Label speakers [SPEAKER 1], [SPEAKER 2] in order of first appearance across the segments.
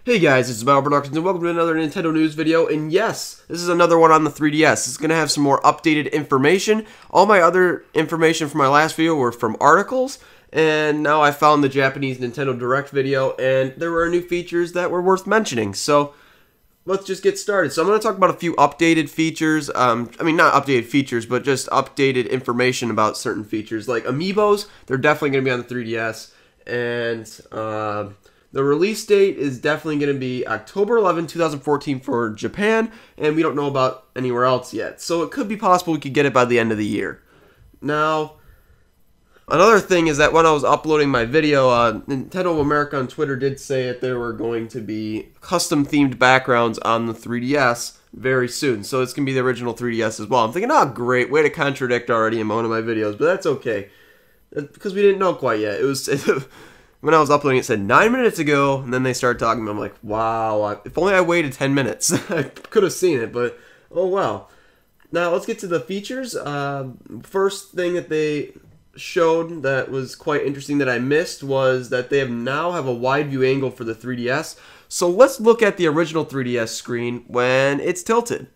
[SPEAKER 1] Hey guys, it's Thebattleproductions and welcome to another Nintendo news video, and yes, this is another one on the 3DS. It's going to have some more updated information. All my other information from my last video were from articles, and now I found the Japanese Nintendo Direct video, and there were new features that were worth mentioning. So, let's just get started. So I'm going to talk about a few updated features. I mean, not updated features, but just updated information about certain features. Like Amiibos, they're definitely going to be on the 3DS, and the release date is definitely going to be October 11, 2014 for Japan, and we don't know about anywhere else yet. So it could be possible we could get it by the end of the year. Now, another thing is that when I was uploading my video, Nintendo of America on Twitter did say that there were going to be custom-themed backgrounds on the 3DS very soon. So it's going to be the original 3DS as well. I'm thinking, oh, great, way to contradict already in one of my videos, but that's okay. Because we didn't know quite yet. It was... When I was uploading, it said 9 minutes ago, and then they started talking, and I'm like, wow, if only I waited 10 minutes. I could have seen it, but oh well. Now, let's get to the features. First thing that they showed that was quite interesting that I missed was that they now have a wide view angle for the 3DS. So let's look at the original 3DS screen when it's tilted.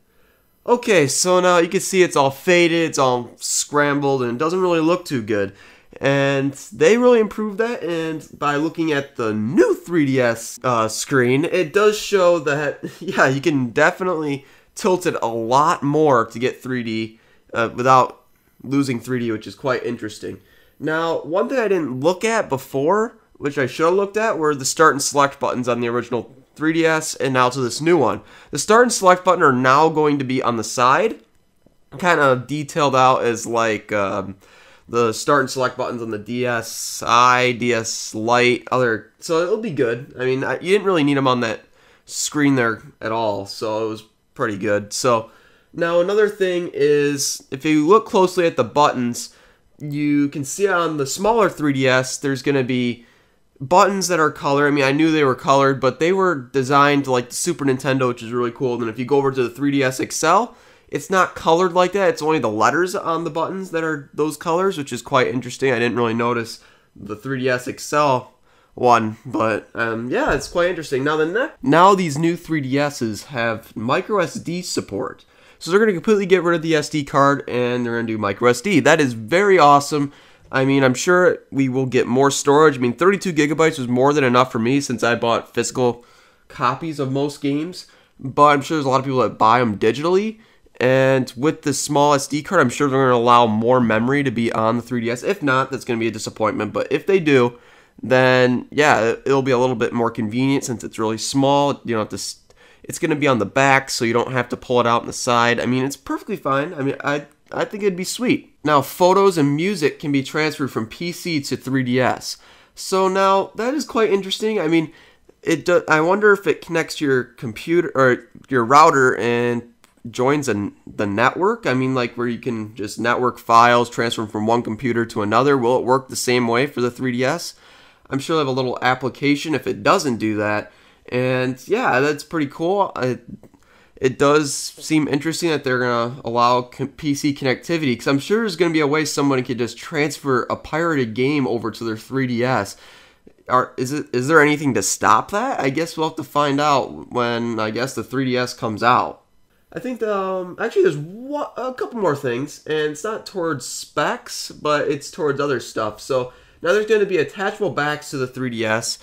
[SPEAKER 1] Okay, so now you can see it's all faded, it's all scrambled, and it doesn't really look too good. And they really improved that, and by looking at the new 3DS screen, it does show that, yeah, you can definitely tilt it a lot more to get 3D without losing 3D, which is quite interesting. Now, one thing I didn't look at before, which I should have looked at, were the start and select buttons on the original 3DS and now to this new one. The start and select button are now going to be on the side, kind of detailed out as like... the start and select buttons on the DSi, DS Lite, so it'll be good. I mean, you didn't really need them on that screen there at all, so it was pretty good. So, now another thing is, if you look closely at the buttons, you can see on the smaller 3DS, there's going to be buttons that are colored. I mean, I knew they were colored, but they were designed like the Super Nintendo, which is really cool. And then if you go over to the 3DS XL, it's not colored like that. It's only the letters on the buttons that are those colors, which is quite interesting. I didn't really notice the 3DS XL one, but yeah, it's quite interesting. Now these new 3DSs have micro SD support. So they're going to completely get rid of the SD card and they're going to do micro SD. That is very awesome. I mean, I'm sure we will get more storage. I mean, 32 gigabytes was more than enough for me since I bought physical copies of most games. But I'm sure there's a lot of people that buy them digitally. And with the small SD card, I'm sure they're going to allow more memory to be on the 3DS. If not, that's going to be a disappointment. But if they do, then yeah, it'll be a little bit more convenient since it's really small. You don't have to. It's going to be on the back, so you don't have to pull it out on the side. I mean, it's perfectly fine. I mean, I think it'd be sweet. Now, photos and music can be transferred from PC to 3DS. So now that is quite interesting. I mean, I wonder if it connects to your computer or your router and joins the network. I mean, like where you can just network files, transfer them from one computer to another. Will it work the same way for the 3DS? I'm sure they have a little application if it doesn't do that. And yeah, that's pretty cool. It does seem interesting that they're going to allow PC connectivity, because I'm sure there's going to be a way someone could just transfer a pirated game over to their 3DS. Is there anything to stop that? I guess we'll have to find out when, I guess, the 3DS comes out. I think actually there's a couple more things, and it's not towards specs, but it's towards other stuff. So now there's going to be attachable backs to the 3DS,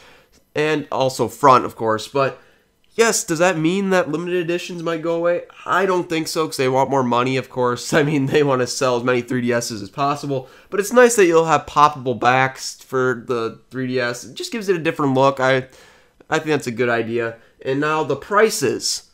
[SPEAKER 1] and also front, of course. But yes, does that mean that limited editions might go away? I don't think so, because they want more money, of course. I mean, they want to sell as many 3DSs as possible. But it's nice that you'll have poppable backs for the 3DS. It just gives it a different look. I think that's a good idea. And now the prices.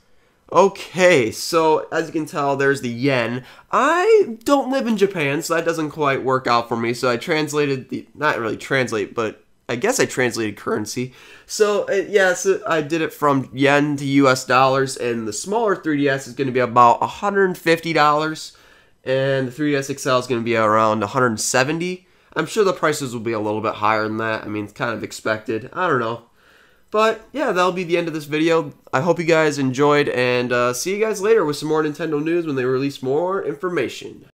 [SPEAKER 1] Okay, so as you can tell, there's the yen. I don't live in Japan, so that doesn't quite work out for me. So I translated not really translate, but I guess I translated currency. So yeah, so I did it from yen to US dollars, and the smaller 3DS is going to be about $150, and the 3DS XL is going to be around $170. I'm sure the prices will be a little bit higher than that. I mean, it's kind of expected. I don't know. But yeah, that'll be the end of this video. I hope you guys enjoyed, and see you guys later with some more Nintendo news when they release more information.